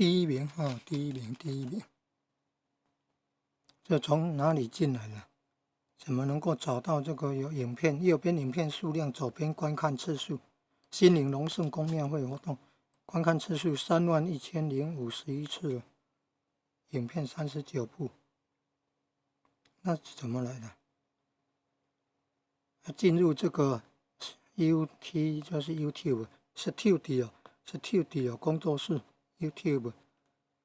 第一名第一名。这从哪里进来的？怎么能够找到这个有影片？右边影片数量，左边观看次数。心灵隆盛公庙会活动，观看次数31051次，影片39部。那是怎么来的？进入这个 UT 就是 YouTube Studio 工作室 YouTube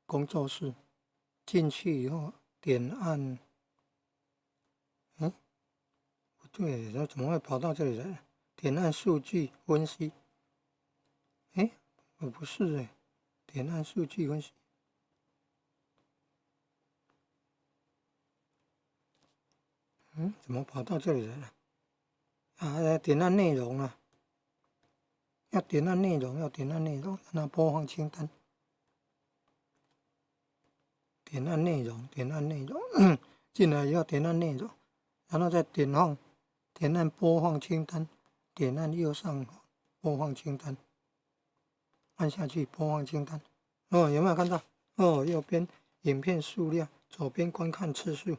工作室，进去以后点按，不对，这怎么会跑到这里来？点按数据分析，不是点按数据分析，怎么跑到这里来了？点按内容啊，要点按内容，那播放清单，点按内容，进来要点按内容，然后再点按播放清单，点按右上播放清单，按下去播放清单。有没有看到？右边影片数量，左边观看次数。